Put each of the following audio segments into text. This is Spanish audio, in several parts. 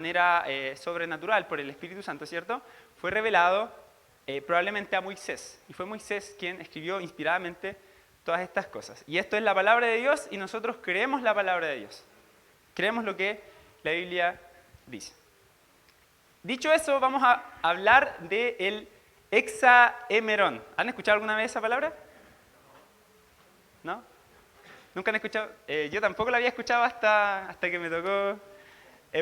manera sobrenatural por el Espíritu Santo, ¿cierto? Fue revelado probablemente a Moisés. Y fue Moisés quien escribió inspiradamente todas estas cosas. Y esto es la palabra de Dios y nosotros creemos la palabra de Dios. Creemos lo que la Biblia dice. Dicho eso, vamos a hablar del hexaemerón. ¿Han escuchado alguna vez esa palabra? ¿No? ¿Nunca han escuchado? Yo tampoco la había escuchado hasta que me tocó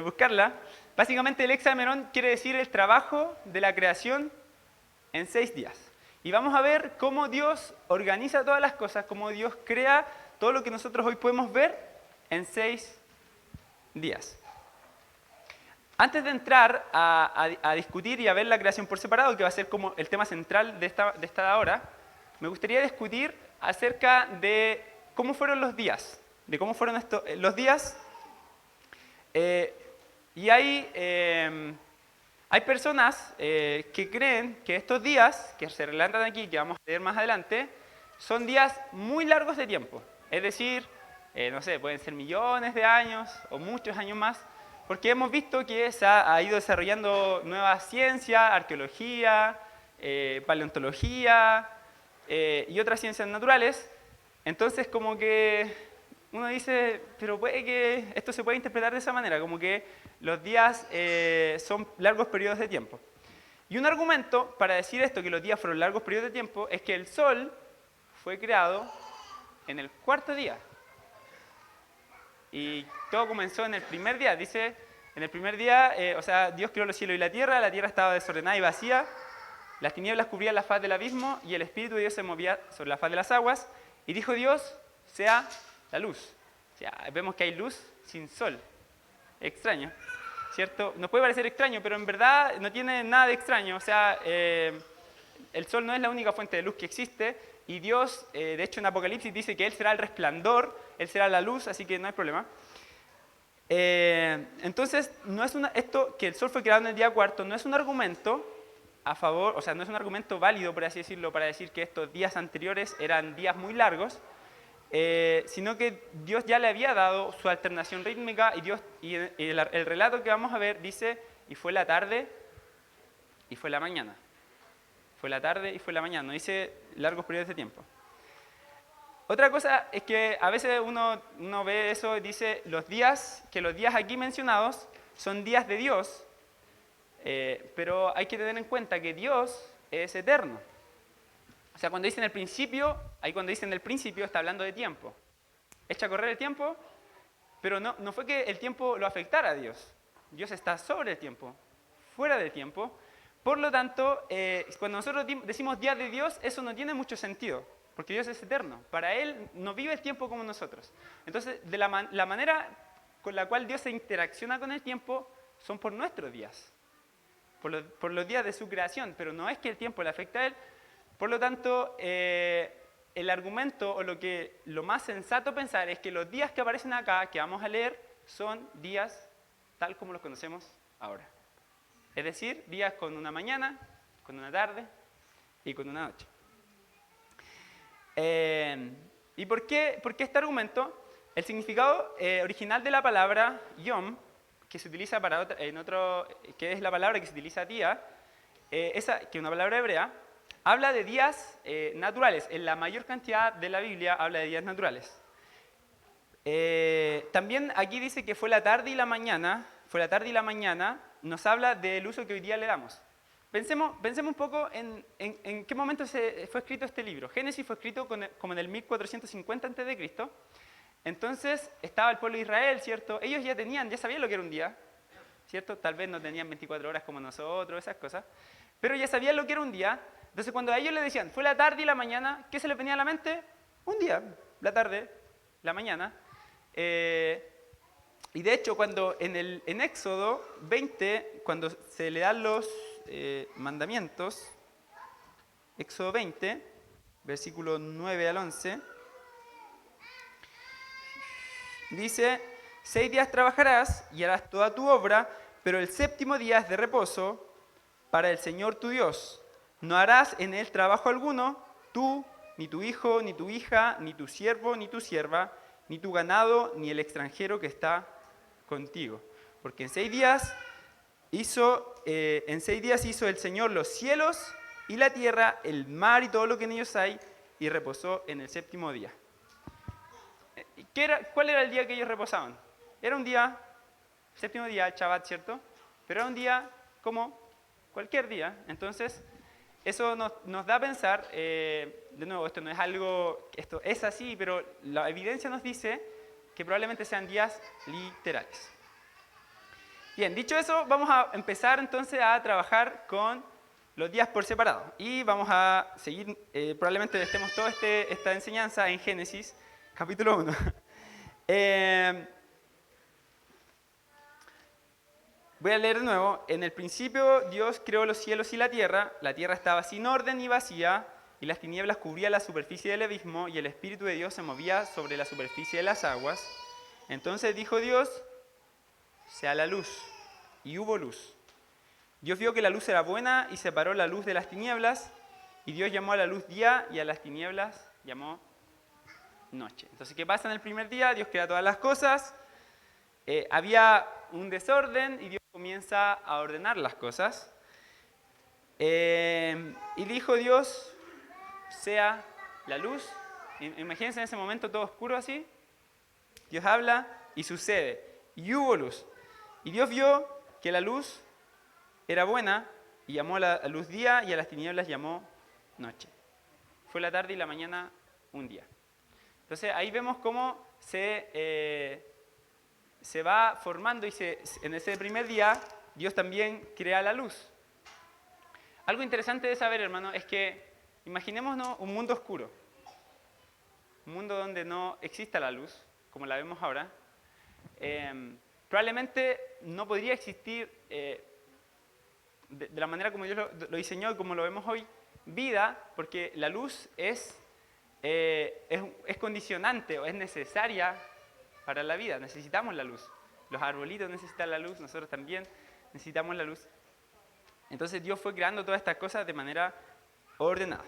buscarla. Básicamente el hexaemerón quiere decir el trabajo de la creación en 6 días. Y vamos a ver cómo Dios organiza todas las cosas, cómo Dios crea todo lo que nosotros hoy podemos ver en 6 días. Antes de entrar a discutir y a ver la creación por separado, que va a ser como el tema central de esta hora, me gustaría discutir acerca de cómo fueron los días, de cómo fueron los días. Y hay personas que creen que estos días, que se relatan aquí, que vamos a leer más adelante, son días muy largos de tiempo. Es decir, no sé, pueden ser millones de años o muchos años más, porque hemos visto que se ha ido desarrollando nueva ciencia, arqueología, paleontología y otras ciencias naturales. Entonces, como que uno dice, pero puede que esto se pueda interpretar de esa manera, como que los días son largos periodos de tiempo. Y un argumento para decir esto, que los días fueron largos periodos de tiempo, es que el Sol fue creado en el 4.º día. Y todo comenzó en el primer día. Dice, en el primer día, Dios creó los cielos y la tierra estaba desordenada y vacía, las tinieblas cubrían la faz del abismo y el Espíritu de Dios se movía sobre la faz de las aguas. Y dijo Dios, sea la luz. O sea, vemos que hay luz sin sol. Extraño, ¿cierto? Nos puede parecer extraño, pero en verdad no tiene nada de extraño. O sea, el sol no es la única fuente de luz que existe. Y Dios, de hecho en Apocalipsis dice que Él será el resplandor, Él será la luz, así que no hay problema. Entonces, esto que el sol fue creado en el día 4.º no es un argumento a favor, o sea, no es un argumento válido, por así decirlo, para decir que estos días anteriores eran días muy largos, sino que Dios ya le había dado su alternación rítmica y el relato que vamos a ver dice, y fue la tarde y fue la mañana. Fue la tarde y fue la mañana, no dice largos periodos de tiempo. Otra cosa es que a veces uno ve eso y dice que los días aquí mencionados son días de Dios, pero hay que tener en cuenta que Dios es eterno. O sea, cuando dicen el principio, ahí cuando dicen el principio está hablando de tiempo. Echa a correr el tiempo, pero no fue que el tiempo lo afectara a Dios. Dios está sobre el tiempo, fuera del tiempo. Por lo tanto, cuando nosotros decimos días de Dios, eso no tiene mucho sentido, porque Dios es eterno. Para Él no vive el tiempo como nosotros. Entonces, la manera con la cual Dios se interacciona con el tiempo son por nuestros días, por los días de su creación, pero no es que el tiempo le afecte a Él. Por lo tanto, el argumento o lo más sensato pensar es que los días que aparecen acá, que vamos a leer, son días tal como los conocemos ahora. Es decir, días con una mañana, con una tarde y con una noche. ¿Y por qué este argumento? El significado original de la palabra yom, que se utiliza que es la palabra que se utiliza día, que es una palabra hebrea, habla de días naturales. En la mayor cantidad de la Biblia habla de días naturales. También aquí dice que fue la tarde y la mañana. Fue la tarde y la mañana. Nos habla del uso que hoy día le damos. Pensemos un poco en qué momento fue escrito este libro. Génesis fue escrito como en el 1450 a.C. Entonces estaba el pueblo de Israel, ¿cierto? Ellos ya sabían lo que era un día, ¿cierto? Tal vez no tenían 24 horas como nosotros, esas cosas, pero ya sabían lo que era un día. Entonces cuando a ellos le decían, fue la tarde y la mañana, ¿qué se les venía a la mente? Un día, la tarde, la mañana. Y de hecho, cuando en Éxodo 20, cuando se le dan los mandamientos, Éxodo 20, versículos 9 al 11, dice, 6 días trabajarás y harás toda tu obra, pero el 7.º día es de reposo para el Señor tu Dios. No harás en él trabajo alguno, tú, ni tu hijo, ni tu hija, ni tu siervo, ni tu sierva, ni tu ganado, ni el extranjero que está contigo. Porque en 6 días en 6 días hizo el Señor los cielos y la tierra, el mar y todo lo que en ellos hay, y reposó en el séptimo día. ¿Cuál era el día que ellos reposaban? Era un día, séptimo día, el Shabbat, ¿cierto? Pero era un día como cualquier día. Entonces, eso nos da a pensar, de nuevo, esto no es algo, esto es así, pero la evidencia nos dice que probablemente sean días literales. Bien, dicho eso, vamos a empezar entonces a trabajar con los días por separado. Y vamos a seguir, probablemente estemos toda esta enseñanza en Génesis, capítulo 1. Voy a leer de nuevo. En el principio Dios creó los cielos y la tierra estaba sin orden y vacía, y las tinieblas cubrían la superficie del abismo, y el Espíritu de Dios se movía sobre la superficie de las aguas. Entonces dijo Dios: sea la luz, y hubo luz. Dios vio que la luz era buena y separó la luz de las tinieblas, y Dios llamó a la luz día y a las tinieblas llamó noche. Entonces, ¿qué pasa en el primer día? Dios crea todas las cosas, había un desorden y Dios comienza a ordenar las cosas. Y dijo Dios: sea la luz. Imagínense en ese momento todo oscuro así. Dios habla y sucede. Y hubo luz. Y Dios vio que la luz era buena y llamó a la luz día y a las tinieblas llamó noche. Fue la tarde y la mañana un día. Entonces ahí vemos cómo se va formando y en ese primer día Dios también crea la luz. Algo interesante de saber, hermano, es que imaginémonos un mundo oscuro. Un mundo donde no exista la luz, como la vemos ahora. Probablemente no podría existir, de la manera como Dios lo diseñó y como lo vemos hoy, vida, porque la luz es condicionante o es necesaria para la vida. Necesitamos la luz. Los arbolitos necesitan la luz, nosotros también necesitamos la luz. Entonces Dios fue creando todas estas cosas de manera ordenada.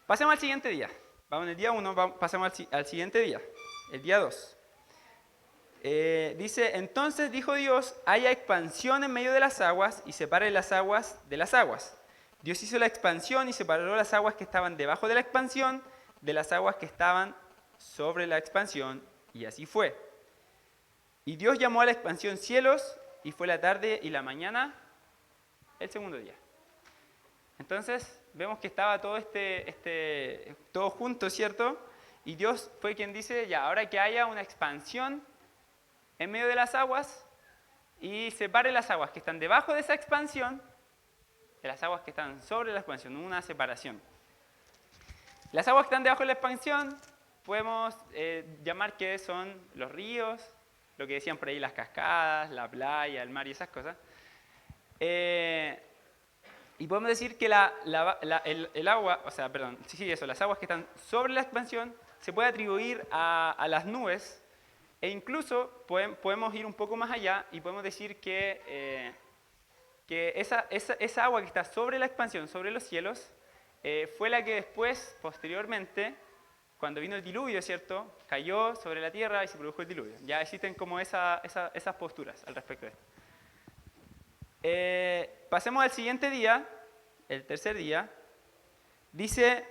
Pasemos al siguiente día. Vamos en el día 1, pasemos al siguiente día, el día 2. Dice: entonces dijo Dios: haya expansión en medio de las aguas y separe las aguas de las aguas. Dios hizo la expansión y separó las aguas que estaban debajo de la expansión de las aguas que estaban sobre la expansión, y así fue. Y Dios llamó a la expansión cielos, y fue la tarde y la mañana el segundo día. Entonces vemos que estaba todo todo junto, ¿cierto? Y Dios fue quien dice: ya, ahora que haya una expansión en medio de las aguas y separe las aguas que están debajo de esa expansión de las aguas que están sobre la expansión, una separación. Las aguas que están debajo de la expansión podemos llamar que son los ríos, lo que decían por ahí, las cascadas, la playa, el mar y esas cosas. Y podemos decir que el agua, las aguas que están sobre la expansión se puede atribuir a las nubes, e incluso podemos ir un poco más allá y podemos decir que esa agua que está sobre la expansión, sobre los cielos, fue la que después, posteriormente, cuando vino el diluvio, ¿cierto?, cayó sobre la tierra y se produjo el diluvio. Ya existen como esas posturas al respecto de esto. Pasemos al siguiente día, el tercer día. Dice: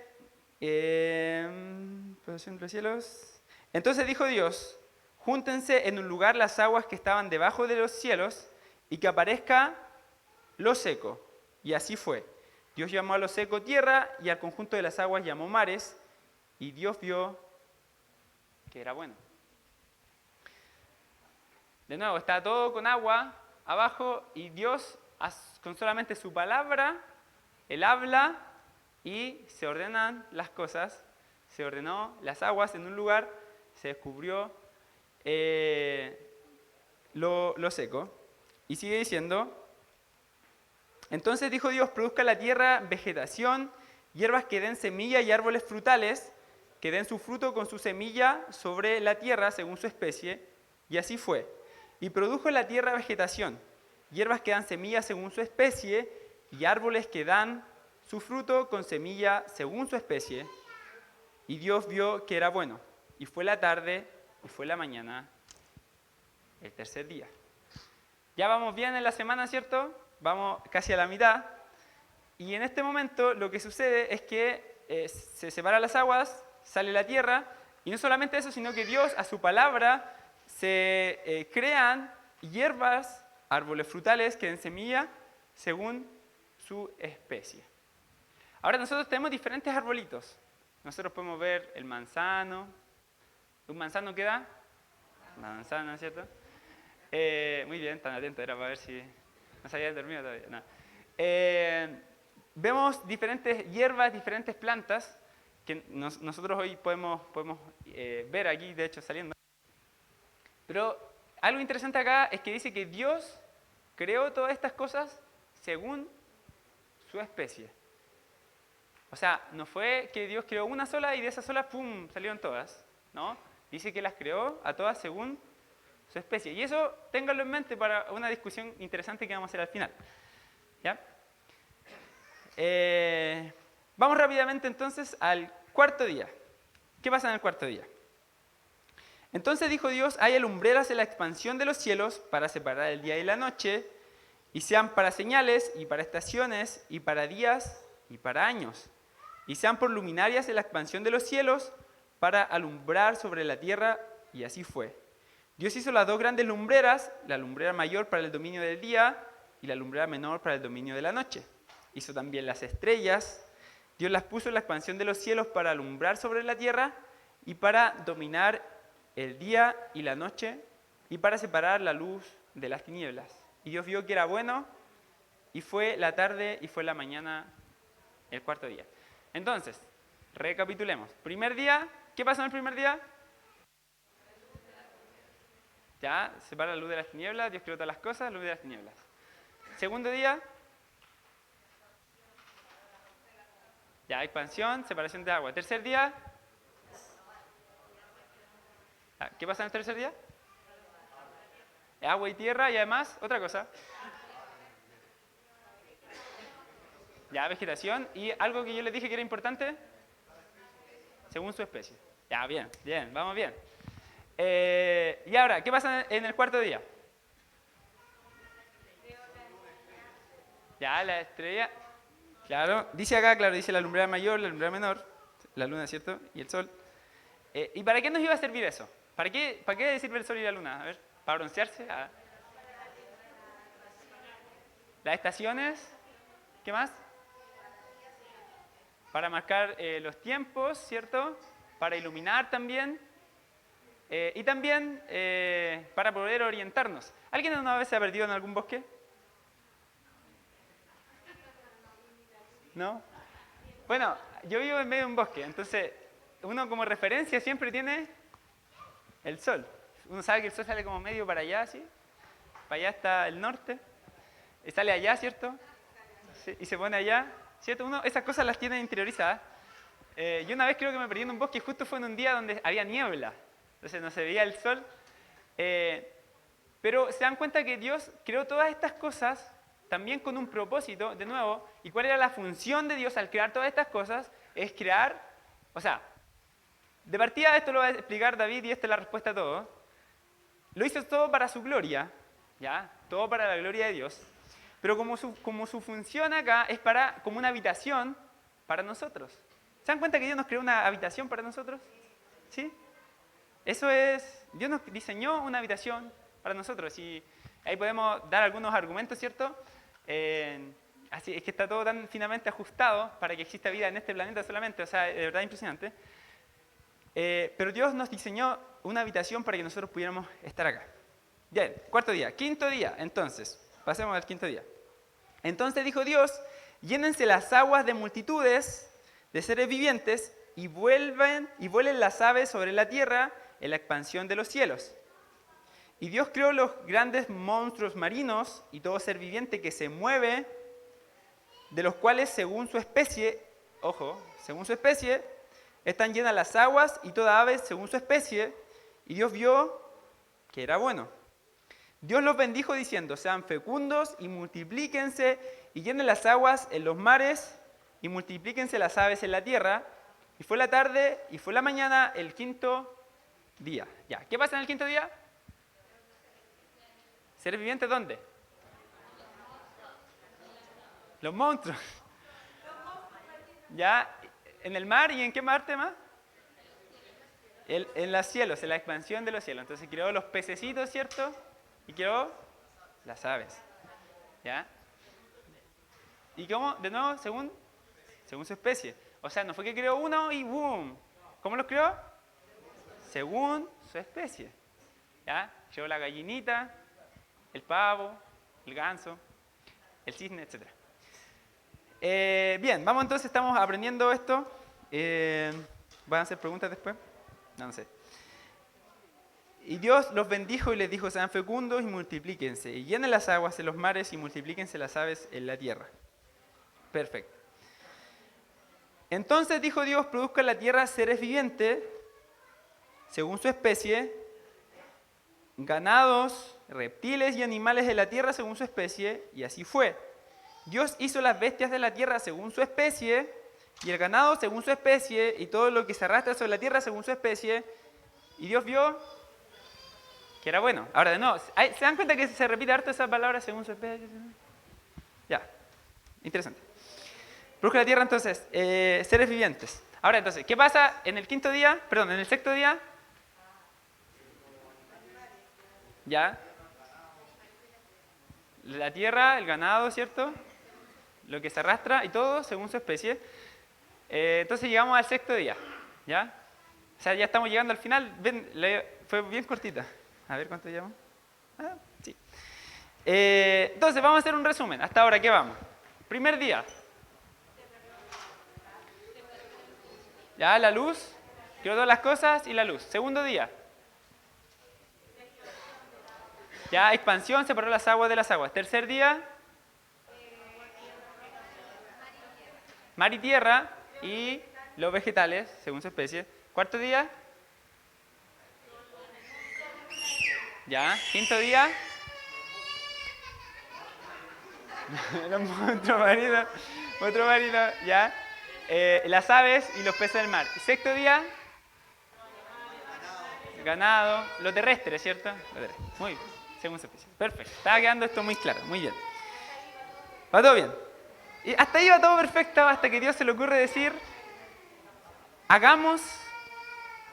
los cielos. Entonces dijo Dios: júntense en un lugar las aguas que estaban debajo de los cielos y que aparezca lo seco. Y así fue. Dios llamó a lo seco tierra y al conjunto de las aguas llamó mares, y Dios vio que era bueno. De nuevo, está todo con agua abajo y Dios, con solamente su palabra, Él habla y se ordenan las cosas. Se ordenó las aguas en un lugar, se descubrió lo seco. Y sigue diciendo: entonces dijo Dios: produzca la tierra vegetación, hierbas que den semilla y árboles frutales que den su fruto con su semilla sobre la tierra según su especie. Y así fue. Y produjo la tierra vegetación, hierbas que dan semilla según su especie, y árboles que dan su fruto con semilla según su especie. Y Dios vio que era bueno. Y fue la tarde y fue la mañana el tercer día. Ya vamos bien en la semana, ¿cierto? Vamos casi a la mitad. Y en este momento lo que sucede es que se separan las aguas, sale la tierra, y no solamente eso, sino que Dios a su palabra se crean hierbas, árboles frutales que den semilla según su especie. Ahora nosotros tenemos diferentes arbolitos. Nosotros podemos ver el manzano. ¿Un manzano qué da? Una manzana, ¿cierto? Muy bien, tan atento, era para ver si no se habían dormido todavía. No. Vemos diferentes hierbas, diferentes plantas que nosotros hoy podemos ver aquí, de hecho, saliendo. Pero algo interesante acá es que dice que Dios creó todas estas cosas según su especie. O sea, no fue que Dios creó una sola y de esa sola, ¡pum!, salieron todas, ¿no? Dice que las creó a todas según su especie. Y eso, ténganlo en mente para una discusión interesante que vamos a hacer al final. ¿Ya? Vamos rápidamente entonces al cuarto día. ¿Qué pasa en el cuarto día? Entonces dijo Dios, haya lumbreras en la expansión de los cielos para separar el día y la noche, y sean para señales, y para estaciones, y para días, y para años, y sean por luminarias en la expansión de los cielos para alumbrar sobre la tierra, y así fue. Dios hizo las dos grandes lumbreras, la lumbrera mayor para el dominio del día y la lumbrera menor para el dominio de la noche. Hizo también las estrellas. Dios las puso en la expansión de los cielos para alumbrar sobre la tierra y para dominar el día y la noche y para separar la luz de las tinieblas. Y Dios vio que era bueno y fue la tarde y fue la mañana el cuarto día. Entonces, recapitulemos. Primer día, ¿qué pasó en el primer día? Ya, separa la luz de las tinieblas, Dios creó todas las cosas, luz de las tinieblas. Segundo día, ya, expansión, separación de agua. Tercer día, ¿qué pasa en el tercer día? Agua y tierra y además, otra cosa. Ya, vegetación y algo que yo les dije que era importante, según su especie. Ya, bien, bien, vamos bien. Y ahora, ¿qué pasa en el cuarto día? Ya, la estrella. Claro, dice acá, claro, dice la lumbrera mayor, la lumbrera menor, la luna, ¿cierto? Y el sol. ¿Y para qué nos iba a servir eso? ¿Para qué sirve el sol y la luna? A ver, ¿para broncearse? Las estaciones, ¿qué más? Para marcar los tiempos, ¿cierto? Para iluminar también. Y también para poder orientarnos. ¿Alguien alguna vez se ha perdido en algún bosque? ¿No? Bueno, yo vivo en medio de un bosque, entonces uno como referencia siempre tiene el sol. Uno sabe que el sol sale como medio para allá, ¿sí? Para allá está el norte. Y sale allá, ¿cierto? Sí, y se pone allá, ¿cierto? Uno esas cosas las tiene interiorizadas. Yo una vez creo que me perdí en un bosque y justo fue en un día donde había niebla. Entonces no se veía el sol. Pero se dan cuenta que Dios creó todas estas cosas también con un propósito, de nuevo. ¿Y cuál era la función de Dios al crear todas estas cosas? Es crear, o sea, de partida esto lo va a explicar David y esta es la respuesta a todo. Lo hizo todo para su gloria, ¿ya? Todo para la gloria de Dios. Pero como su función acá es como una habitación para nosotros. ¿Se dan cuenta que Dios nos creó una habitación para nosotros? ¿Sí? Eso es, Dios nos diseñó una habitación para nosotros y ahí podemos dar algunos argumentos, ¿cierto? Así es que está todo tan finamente ajustado para que exista vida en este planeta solamente, o sea, de verdad impresionante. Pero Dios nos diseñó una habitación para que nosotros pudiéramos estar acá. Bien, cuarto día. Quinto día, entonces, pasemos al quinto día. Entonces dijo Dios, llénense las aguas de multitudes de seres vivientes y vuelen las aves sobre la tierra en la expansión de los cielos. Y Dios creó los grandes monstruos marinos y todo ser viviente que se mueve, de los cuales según su especie, ojo, según su especie, están llenas las aguas y toda ave según su especie. Y Dios vio que era bueno. Dios los bendijo diciendo, sean fecundos y multiplíquense y llenen las aguas en los mares y multiplíquense las aves en la tierra. Y fue la tarde y fue la mañana el quinto día. Ya, ¿qué pasa en el quinto día? ¿Seres vivientes dónde? Los monstruos. ¿Ya? ¿En el mar y en qué parte más? En los cielos, en la expansión de los cielos. Entonces creó los pececitos, ¿cierto? Y creó las aves. ¿Ya? ¿Y cómo? De nuevo, según su especie. O sea, no fue que creó uno y ¡boom! ¿Cómo los creó? Según su especie. ¿Ya? Creó la gallinita, el pavo, el ganso, el cisne, etc. Bien, vamos entonces, estamos aprendiendo esto. ¿Van a hacer preguntas después? No sé. Y Dios los bendijo y les dijo, sean fecundos y multiplíquense, y llenen las aguas en los mares y multiplíquense las aves en la tierra. Perfecto. Entonces dijo Dios, produzca en la tierra seres vivientes, según su especie, ganados, reptiles y animales de la tierra según su especie, y así fue. Dios hizo las bestias de la tierra según su especie, y el ganado según su especie, y todo lo que se arrastra sobre la tierra según su especie, y Dios vio que era bueno. Ahora de nuevo, ¿se dan cuenta que se repite harto esa palabra según su especie? Ya, interesante. Produjo la tierra entonces seres vivientes. Ahora entonces, ¿qué pasa en el quinto día? Perdón, en el sexto día. Ya. La tierra, el ganado, ¿cierto? Lo que se arrastra y todo según su especie. Entonces llegamos al sexto día. ¿Ya? O sea, ya estamos llegando al final. Ven, fue bien cortita. A ver cuánto llevamos. Ah, sí. Entonces vamos a hacer un resumen. Hasta ahora, ¿qué vamos? Primer día. Ya, la luz, creó todas las cosas y la luz. Segundo día. Ya, expansión, separó las aguas de las aguas. Tercer día. Mar y tierra y los vegetales, según su especie. Cuarto día. Ya, quinto día. Otro marino, ya. Las aves y los peces del mar. Y sexto día, ganado, lo terrestre, ¿cierto? Lo terrestre. Muy bien, según su especie. Perfecto, estaba quedando esto muy claro, muy bien. ¿Va todo bien? Y hasta ahí va todo perfecto, hasta que Dios se le ocurre decir, hagamos,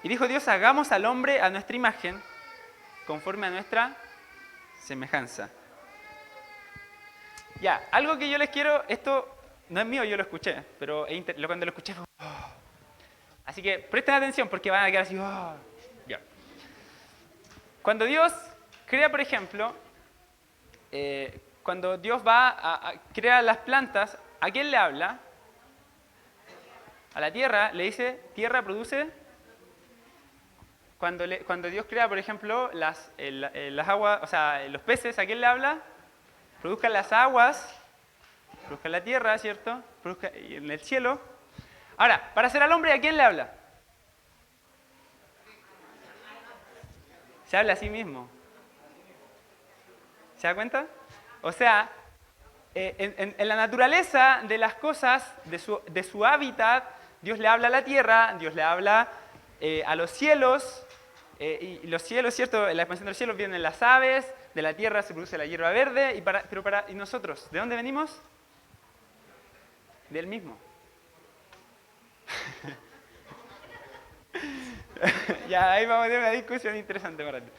y dijo Dios, hagamos al hombre a nuestra imagen, conforme a nuestra semejanza. Ya, algo que yo les quiero, esto no es mío, yo lo escuché, pero cuando lo escuché fue... Oh. Así que presten atención porque van a quedar así... Oh. Ya. Cuando Dios crea, por ejemplo, cuando Dios va a crear las plantas, ¿a quién le habla? A la tierra, le dice, tierra produce... Cuando Dios crea, por ejemplo, las aguas, o sea, los peces, ¿a quién le habla? Produzcan las aguas, produzcan la tierra, ¿cierto? Produzcan en el cielo. Ahora, para hacer al hombre, ¿a quién le habla? Se habla a sí mismo. ¿Se da cuenta? O sea, en la naturaleza de las cosas, de su hábitat, Dios le habla a la tierra, Dios le habla a los cielos, y los cielos, ¿cierto? En la expansión de los cielos vienen las aves, de la tierra se produce la hierba verde, ¿y nosotros? ¿De dónde venimos? Del mismo. Ya, ahí vamos a tener una discusión interesante para ti.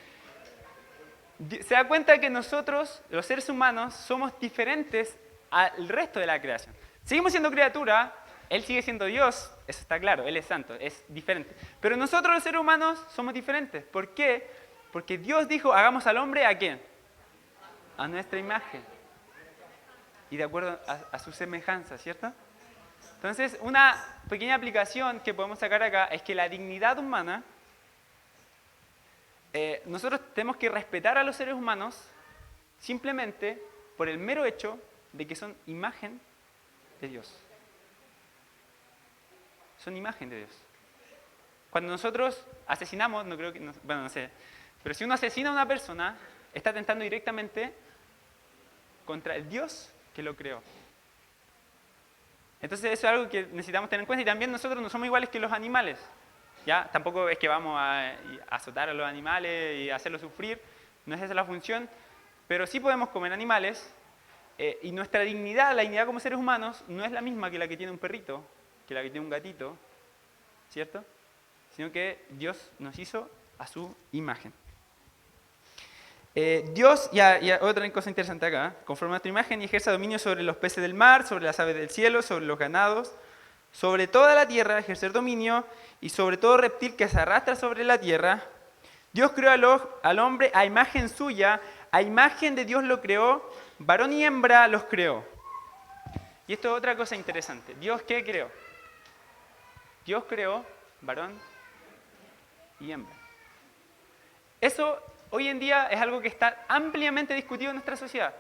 Se da cuenta que nosotros, los seres humanos, somos diferentes al resto de la creación. Seguimos siendo criatura, Él sigue siendo Dios, eso está claro, Él es santo, es diferente. Pero nosotros los seres humanos somos diferentes. ¿Por qué? Porque Dios dijo, hagamos al hombre ¿a quién? A nuestra imagen. Y de acuerdo a su semejanza, ¿cierto? Entonces, una pequeña aplicación que podemos sacar acá es que la dignidad humana, nosotros tenemos que respetar a los seres humanos simplemente por el mero hecho de que son imagen de Dios. Son imagen de Dios. Cuando nosotros asesinamos, no creo que, bueno, no sé, pero si uno asesina a una persona, está atentando directamente contra el Dios que lo creó. Entonces eso es algo que necesitamos tener en cuenta y también nosotros no somos iguales que los animales. ¿Ya? Tampoco es que vamos a azotar a los animales y hacerlos sufrir, no es esa la función, pero sí podemos comer animales y nuestra dignidad, la dignidad como seres humanos, no es la misma que la que tiene un perrito, que la que tiene un gatito, ¿cierto? Sino que Dios nos hizo a su imagen. Dios, ya otra cosa interesante acá, conforme a nuestra imagen y ejerce dominio sobre los peces del mar, sobre las aves del cielo, sobre los ganados, sobre toda la tierra, ejercer dominio, y sobre todo reptil que se arrastra sobre la tierra. Dios creó al hombre a imagen suya, a imagen de Dios lo creó, varón y hembra los creó. Y esto es otra cosa interesante. ¿Dios qué creó? Dios creó varón y hembra. Eso hoy en día es algo que está ampliamente discutido en nuestra sociedad.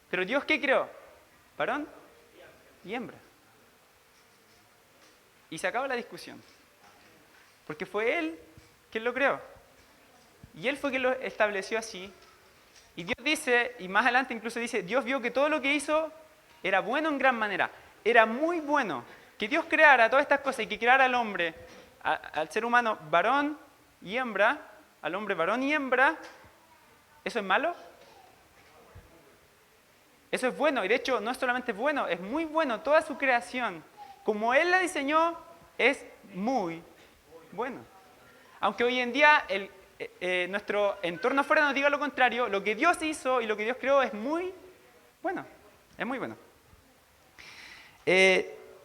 Pero ¿Dios qué creó? Varón y hembra. Y se acaba la discusión. Porque fue Él quien lo creó. Y Él fue quien lo estableció así. Y Dios dice, y más adelante incluso dice, Dios vio que todo lo que hizo era bueno en gran manera. Era muy bueno. Que Dios creara todas estas cosas y que creara al hombre, al ser humano, varón y hembra, al hombre varón y hembra, ¿eso es malo? Eso es bueno, y de hecho no es solamente bueno, es muy bueno. Toda su creación, como Él la diseñó, es muy bueno. Aunque hoy en día nuestro entorno afuera nos diga lo contrario, lo que Dios hizo y lo que Dios creó es muy bueno. Es muy bueno.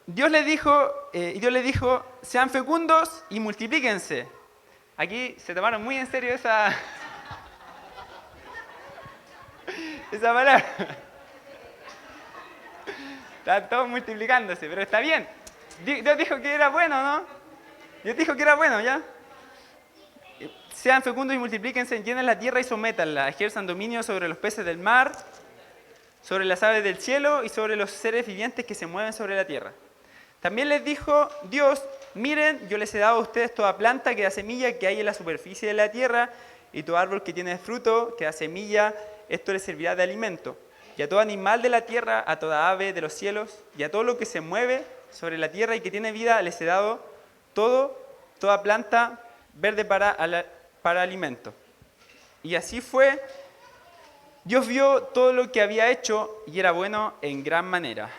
Dios les dijo, sean fecundos y multiplíquense. Aquí se tomaron muy en serio esa palabra. Están todos multiplicándose, pero está bien. Dios dijo que era bueno, ¿no? Dios dijo que era bueno, ¿ya? Sean fecundos y multiplíquense, llenen la tierra y sométanla, ejerzan dominio sobre los peces del mar, sobre las aves del cielo y sobre los seres vivientes que se mueven sobre la tierra. También les dijo Dios, miren, yo les he dado a ustedes toda planta que da semilla que hay en la superficie de la tierra y todo árbol que tiene fruto, que da semilla, esto les servirá de alimento. Y a todo animal de la tierra, a toda ave de los cielos y a todo lo que se mueve sobre la tierra y que tiene vida, les he dado toda planta verde para alimento. Y así fue. Dios vio todo lo que había hecho y era bueno en gran manera.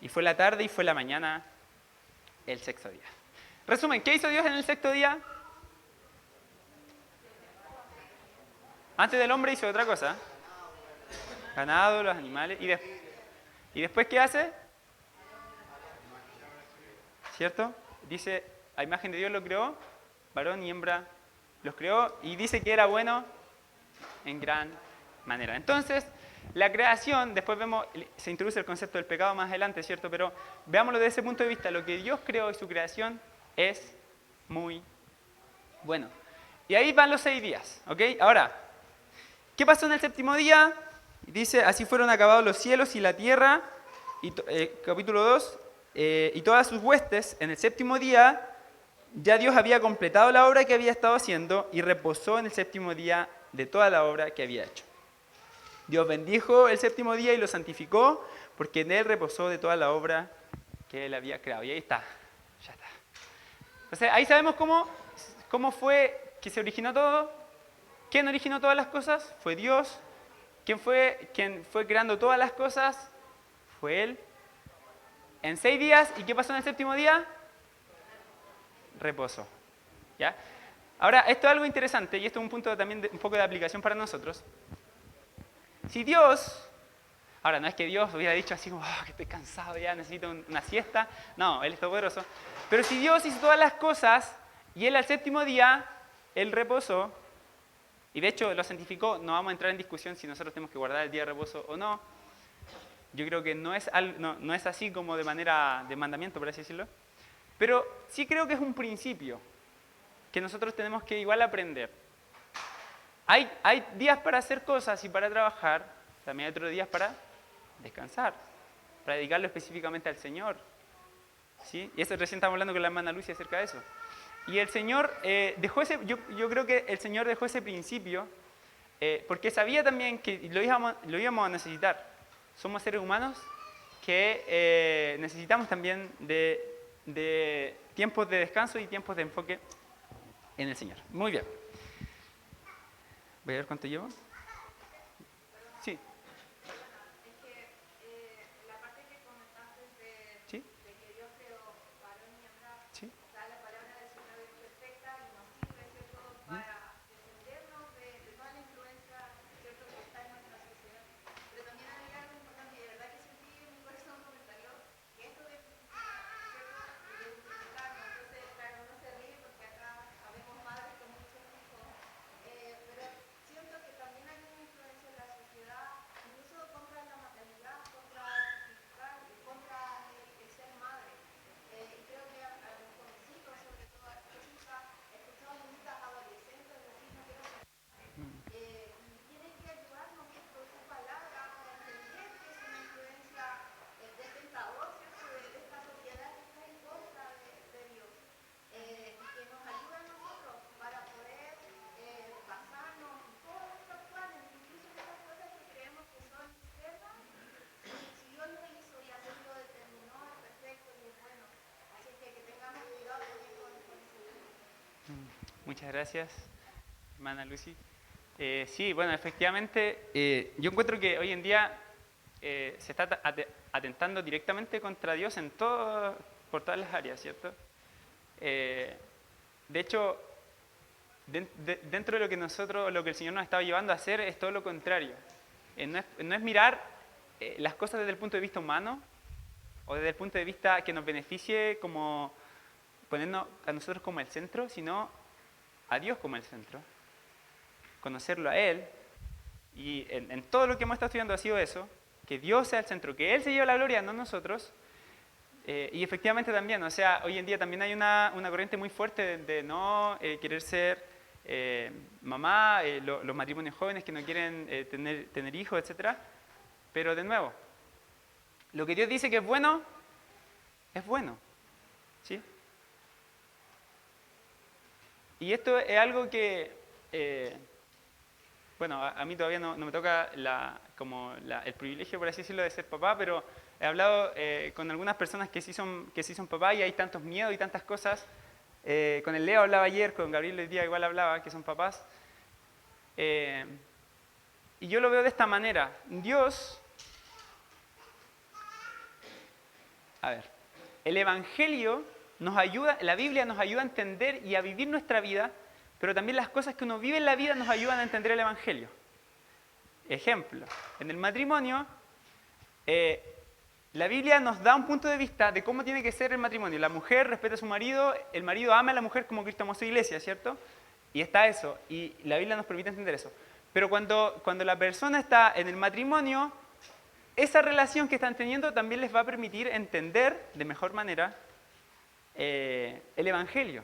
Y fue la tarde y fue la mañana, el sexto día. Resumen, ¿qué hizo Dios en el sexto día? Antes del hombre hizo otra cosa. Ganado, los animales. ¿Y después qué hace? ¿Cierto? Dice, a imagen de Dios lo creó, varón y hembra los creó, y dice que era bueno en gran manera. Entonces, la creación, después se introduce el concepto del pecado más adelante, ¿cierto? Pero veámoslo desde ese punto de vista, lo que Dios creó y su creación es muy bueno. Y ahí van los 6 días, ¿ok? Ahora, ¿qué pasó en el séptimo día? Dice, así fueron acabados los cielos y la tierra, y, capítulo 2, y todas sus huestes. En el séptimo día ya Dios había completado la obra que había estado haciendo y reposó en el séptimo día de toda la obra que había hecho. Dios bendijo el séptimo día y lo santificó, porque en él reposó de toda la obra que él había creado. Y ahí está, ya está. Entonces ahí sabemos cómo fue que se originó todo. ¿Quién originó todas las cosas? Fue Dios. ¿Quién fue creando todas las cosas? Fue Él. En 6 días, ¿y qué pasó en el séptimo día? Reposo. ¿Ya? Ahora, esto es algo interesante, y esto es un punto también un poco de aplicación para nosotros. Si Dios, ahora no es que Dios hubiera dicho así como, que estoy cansado ya, necesito una siesta. No, Él es todopoderoso. Pero si Dios hizo todas las cosas, y Él al séptimo día, Él reposó, y de hecho lo santificó, no vamos a entrar en discusión si nosotros tenemos que guardar el día de reposo o no. Yo creo que no es así como de manera de mandamiento, por así decirlo. Pero sí creo que es un principio que nosotros tenemos que igual aprender. Hay días para hacer cosas y para trabajar, también hay otros días para descansar, para dedicarlo específicamente al Señor. ¿Sí? Y eso recién estamos hablando con la hermana Lucia acerca de eso. Y el Señor yo creo que el Señor dejó ese principio porque sabía también que lo íbamos a necesitar. Somos seres humanos que necesitamos también de tiempos de descanso y tiempos de enfoque en el Señor. Muy bien. Voy a ver cuánto llevo. Sí. Muchas gracias, hermana Lucy. Sí, bueno, efectivamente, yo encuentro que hoy en día se está atentando directamente contra Dios por todas las áreas, ¿cierto? De hecho, dentro de lo que el Señor nos estaba llevando a hacer es todo lo contrario. No es mirar las cosas desde el punto de vista humano o desde el punto de vista que nos beneficie como ponernos a nosotros como el centro, sino a Dios como el centro. Conocerlo a Él. Y en todo lo que hemos estado estudiando ha sido eso, que Dios sea el centro, que Él se lleve la gloria, no nosotros. Y efectivamente también, o sea, hoy en día también hay una corriente muy fuerte de no querer ser mamá, los matrimonios jóvenes que no quieren tener hijos, etc. Pero de nuevo, lo que Dios dice que es bueno, ¿sí? Y esto es algo que, bueno, a mí todavía no me toca el privilegio, por así decirlo, de ser papá, pero he hablado con algunas personas que sí son papá y hay tantos miedos y tantas cosas. Con el Leo hablaba ayer, con Gabriel hoy día igual hablaba, que son papás. Y yo lo veo de esta manera. Dios, el Evangelio nos ayuda, la Biblia nos ayuda a entender y a vivir nuestra vida, pero también las cosas que uno vive en la vida nos ayudan a entender el Evangelio. Ejemplo, en el matrimonio, la Biblia nos da un punto de vista de cómo tiene que ser el matrimonio. La mujer respeta a su marido, el marido ama a la mujer como Cristo amó a su iglesia, ¿cierto? Y está eso, y la Biblia nos permite entender eso. Pero cuando la persona está en el matrimonio, esa relación que están teniendo también les va a permitir entender de mejor manera el Evangelio.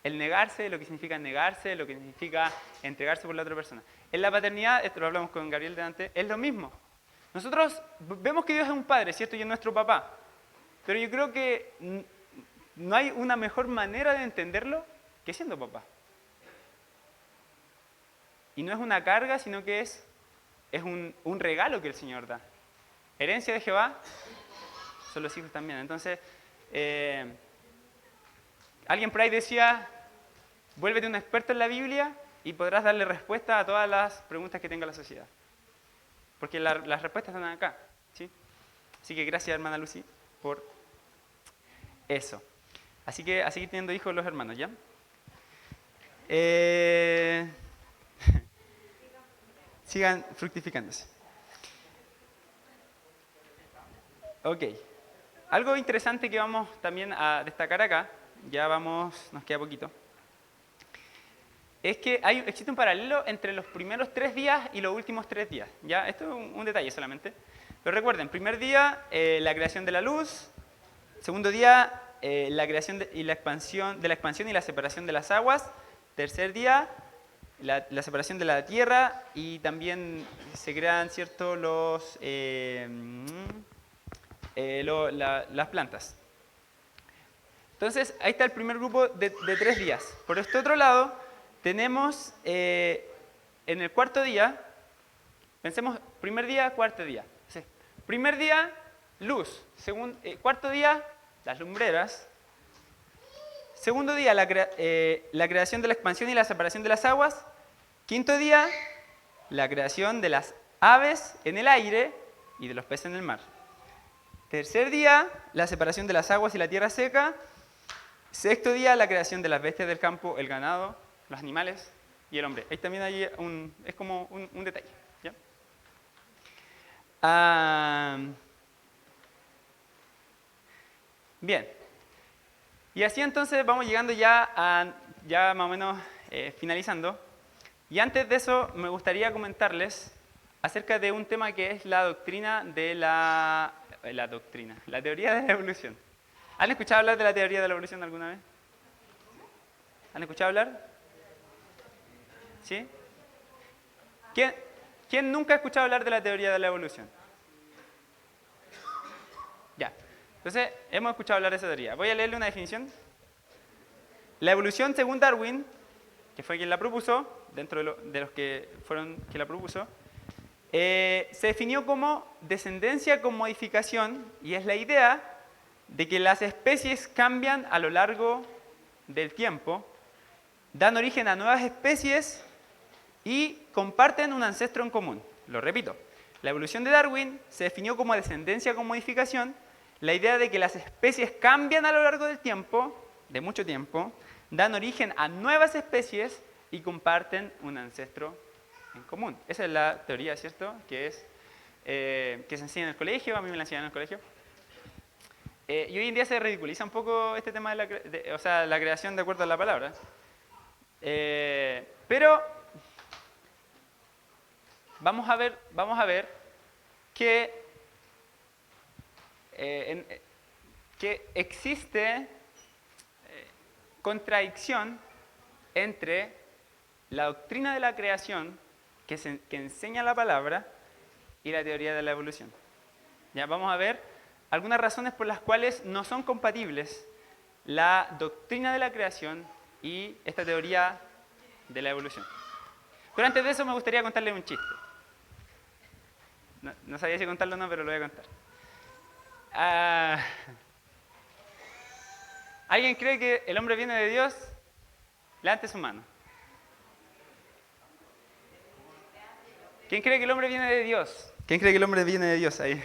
El negarse, lo que significa negarse, lo que significa entregarse por la otra persona. En la paternidad, esto lo hablamos con Gabriel delante, es lo mismo. Nosotros vemos que Dios es un padre, ¿cierto? Y es nuestro papá. Pero yo creo que no hay una mejor manera de entenderlo que siendo papá. Y no es una carga, sino que es un regalo que el Señor da. Herencia de Jehová son los hijos también. Entonces, alguien por ahí decía, vuélvete un experto en la Biblia y podrás darle respuesta a todas las preguntas que tenga la sociedad. Porque las respuestas están acá, ¿sí? Así que gracias, hermana Lucy, por eso. Así que a seguir teniendo hijos los hermanos, ¿ya? Sigan fructificándose. Ok. Algo interesante que vamos también a destacar acá, nos queda poquito, es que existe un paralelo entre los primeros 3 días y los últimos 3 días. ¿Ya? Esto es un detalle solamente. Pero recuerden, primer día, la creación de la luz. Segundo día, la creación y la expansión y la separación de las aguas. Tercer día, la separación de la tierra. Y también se crean, ¿cierto?, las plantas. Entonces, ahí está el primer grupo de 3 días. Por este otro lado, tenemos en el cuarto día, pensemos primer día, cuarto día. Sí. Primer día, luz. Cuarto día, las lumbreras. Segundo día, la creación de la expansión y la separación de las aguas. Quinto día, la creación de las aves en el aire y de los peces en el mar. Tercer día, la separación de las aguas y la tierra seca. Sexto día, la creación de las bestias del campo, el ganado, los animales y el hombre. Ahí también hay es como un detalle. ¿Ya? Bien. Y así entonces vamos llegando ya más o menos finalizando. Y antes de eso me gustaría comentarles acerca de un tema que es la doctrina de la teoría de la evolución. ¿Han escuchado hablar de la teoría de la evolución alguna vez? ¿Han escuchado hablar? ¿Sí? ¿Quién nunca ha escuchado hablar de la teoría de la evolución? Ya. Entonces, hemos escuchado hablar de esa teoría. Voy a leerle una definición. La evolución, según Darwin, que fue quien la propuso, dentro de los que la propuso, se definió como descendencia con modificación, y es la idea de que las especies cambian a lo largo del tiempo dan origen a nuevas especies y comparten un ancestro en común. Lo repito, la evolución de Darwin se definió como descendencia con modificación, la idea de que las especies cambian a lo largo del tiempo, de mucho tiempo, dan origen a nuevas especies y comparten un ancestro en común. Esa es la teoría, ¿cierto? Que se enseña en el colegio, a mí me la enseñaron en el colegio. Y hoy en día se ridiculiza un poco este tema de la creación de acuerdo a la palabra. Pero vamos a ver que existe contradicción entre la doctrina de la creación que enseña la palabra y la teoría de la evolución. Ya vamos a ver algunas razones por las cuales no son compatibles la doctrina de la creación y esta teoría de la evolución. Pero antes de eso me gustaría contarles un chiste. No sabía si contarlo o no, pero lo voy a contar. ¿Alguien cree que el hombre viene de Dios? Levante su mano. ¿Quién cree que el hombre viene de Dios? ¿Quién cree que el hombre viene de Dios? Ahí.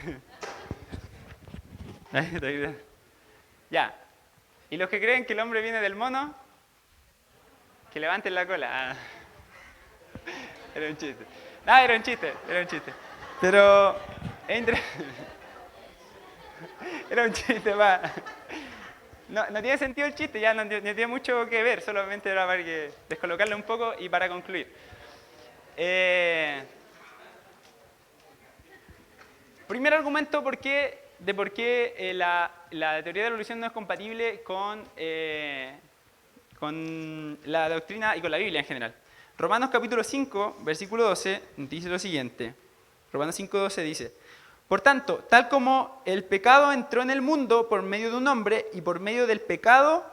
Ya. ¿Y los que creen que el hombre viene del mono? Que levanten la cola. Era un chiste. No, era un chiste. Pero era un chiste, va. No tiene sentido el chiste, ya no tiene mucho que ver, solamente era para que descolocarlo un poco y para concluir. Primer argumento de por qué la teoría de la evolución no es compatible con la doctrina y con la Biblia en general. Romanos capítulo 5, versículo 12, dice lo siguiente. Romanos 5, 12 dice: por tanto, tal como el pecado entró en el mundo por medio de un hombre, y por medio del pecado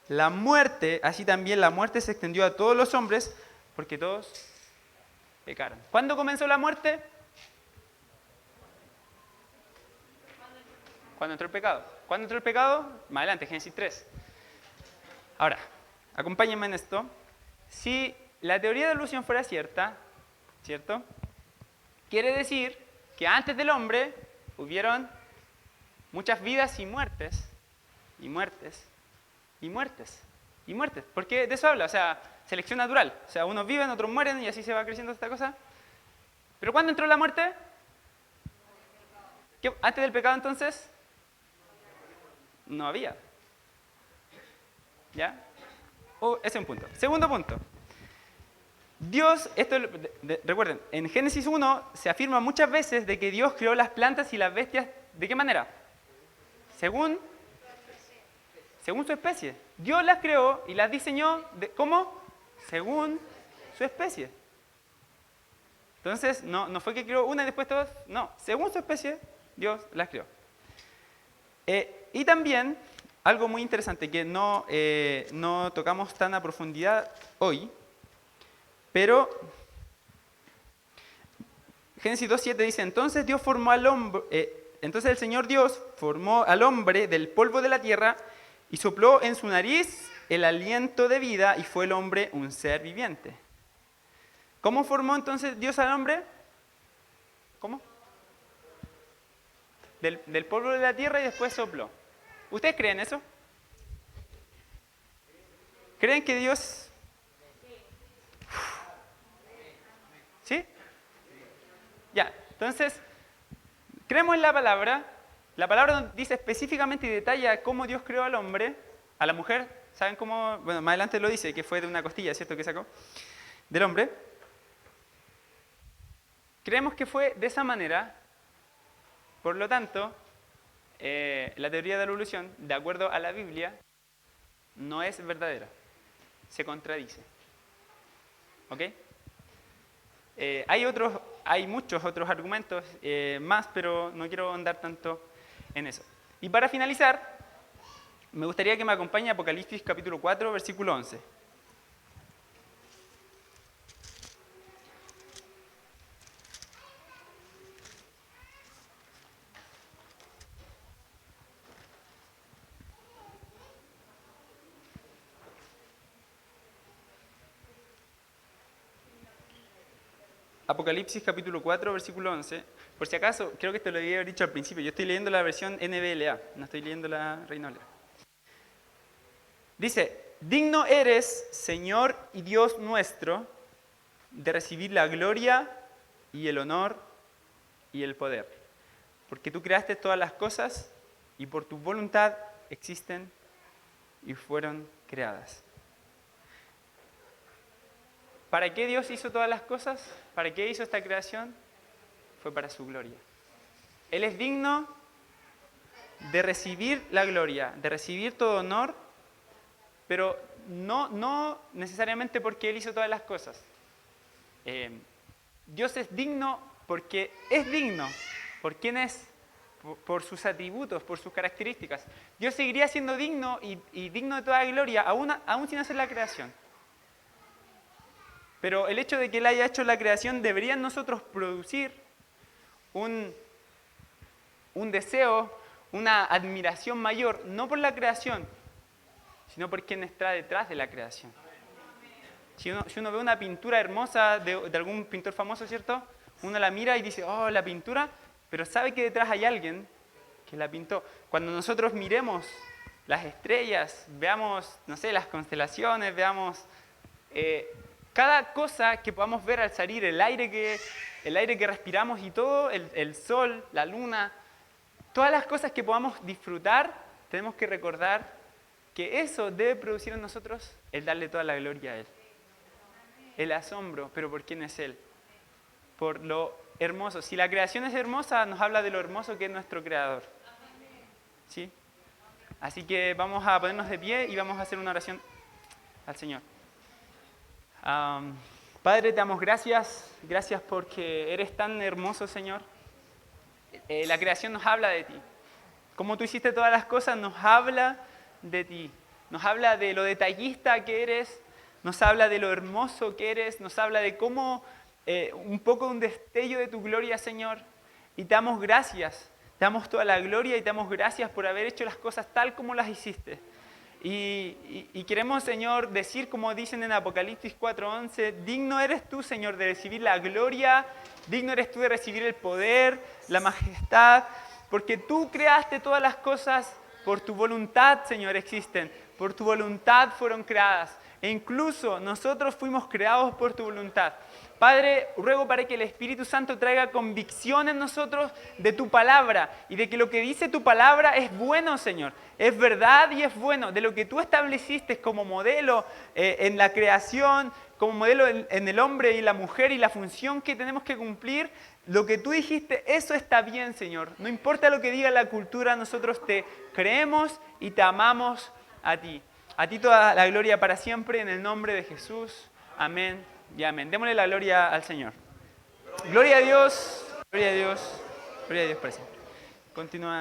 la muerte, así también la muerte se extendió a todos los hombres, porque todos pecaron. ¿Cuándo comenzó la muerte? ¿Cuándo entró el pecado? ¿Cuándo entró el pecado? Más adelante, Génesis 3. Ahora, acompáñenme en esto. Si la teoría de la evolución fuera cierta, ¿cierto? Quiere decir que antes del hombre hubieron muchas vidas y muertes, y muertes, y muertes, y muertes. Porque de eso habla, o sea, selección natural. O sea, unos viven, otros mueren y así se va creciendo esta cosa. ¿Pero cuándo entró la muerte? ¿Qué? ¿Antes del pecado entonces? No había. ¿Ya? Ese es un punto. Segundo punto. Dios, recuerden, en Génesis 1 se afirma muchas veces de que Dios creó las plantas y las bestias, ¿de qué manera? Según su especie. Dios las creó y las diseñó, ¿cómo? Según su especie. Entonces, no fue que creó una y después todas, no, según su especie, Dios las creó. Y también, algo muy interesante que no tocamos tan a profundidad hoy, pero Génesis 2.7 dice: entonces el Señor Dios formó al hombre del polvo de la tierra y sopló en su nariz el aliento de vida, y fue el hombre un ser viviente. ¿Cómo formó entonces Dios al hombre? ¿Cómo? Del polvo de la tierra y después sopló. ¿Ustedes creen eso? ¿Creen que Dios... ¿Sí? Ya, entonces, creemos en la palabra. La palabra nos dice específicamente y detalla cómo Dios creó al hombre, a la mujer. ¿Saben cómo? Bueno, más adelante lo dice, que fue de una costilla, ¿cierto? Que sacó del hombre. Creemos que fue de esa manera. Por lo tanto, la teoría de la evolución, de acuerdo a la Biblia, no es verdadera. Se contradice. ¿Ok? Hay muchos otros argumentos más, pero no quiero ahondar tanto en eso. Y para finalizar, me gustaría que me acompañe a Apocalipsis capítulo 4, versículo 11. Apocalipsis capítulo 4, versículo 11. Por si acaso, creo que esto lo debía haber dicho al principio. Yo estoy leyendo la versión NBLA, no estoy leyendo la Reina Valera. Dice, digno eres, Señor y Dios nuestro, de recibir la gloria y el honor y el poder. Porque tú creaste todas las cosas y por tu voluntad existen y fueron creadas. ¿Para qué Dios hizo todas las cosas? ¿Para qué hizo esta creación? Fue para su gloria. Él es digno de recibir la gloria, de recibir todo honor, pero no necesariamente porque Él hizo todas las cosas. Dios es digno porque es digno. ¿Por quién es? Por sus atributos, por sus características. Dios seguiría siendo digno y digno de toda gloria, aún sin hacer la creación. Pero el hecho de que Él haya hecho la creación debería en nosotros producir un deseo, una admiración mayor, no por la creación, sino por quien está detrás de la creación. Si uno ve una pintura hermosa de algún pintor famoso, ¿cierto? Uno la mira y dice, oh, la pintura, pero sabe que detrás hay alguien que la pintó. Cuando nosotros miremos las estrellas, veamos, no sé, las constelaciones, veamos cada cosa que podamos ver al salir, el aire que respiramos y todo, el sol, la luna, todas las cosas que podamos disfrutar, tenemos que recordar que eso debe producir en nosotros el darle toda la gloria a Él. El asombro, pero ¿por quién es Él? Por lo hermoso. Si la creación es hermosa, nos habla de lo hermoso que es nuestro Creador. ¿Sí? Así que vamos a ponernos de pie y vamos a hacer una oración al Señor. Padre, te damos gracias. Gracias porque eres tan hermoso, Señor. La creación nos habla de ti. Como tú hiciste todas las cosas, nos habla de ti. Nos habla de lo detallista que eres, nos habla de lo hermoso que eres, nos habla de cómo un poco un destello de tu gloria, Señor. Y te damos gracias, te damos toda la gloria y te damos gracias por haber hecho las cosas tal como las hiciste. Y queremos, Señor, decir como dicen en Apocalipsis 4:11, digno eres tú, Señor, de recibir la gloria, digno eres tú de recibir el poder, la majestad, porque tú creaste todas las cosas, por tu voluntad, Señor, existen, por tu voluntad fueron creadas, e incluso nosotros fuimos creados por tu voluntad. Padre, ruego para que el Espíritu Santo traiga convicción en nosotros de tu palabra y de que lo que dice tu palabra es bueno, Señor. Es verdad y es bueno. De lo que tú estableciste como modelo en la creación, como modelo en el hombre y la mujer y la función que tenemos que cumplir, lo que tú dijiste, eso está bien, Señor. No importa lo que diga la cultura, nosotros te creemos y te amamos a ti. A ti toda la gloria para siempre, en el nombre de Jesús. Amén y amén. Démosle la gloria al Señor. Gloria a Dios, gloria a Dios, gloria a Dios para siempre. Continúa.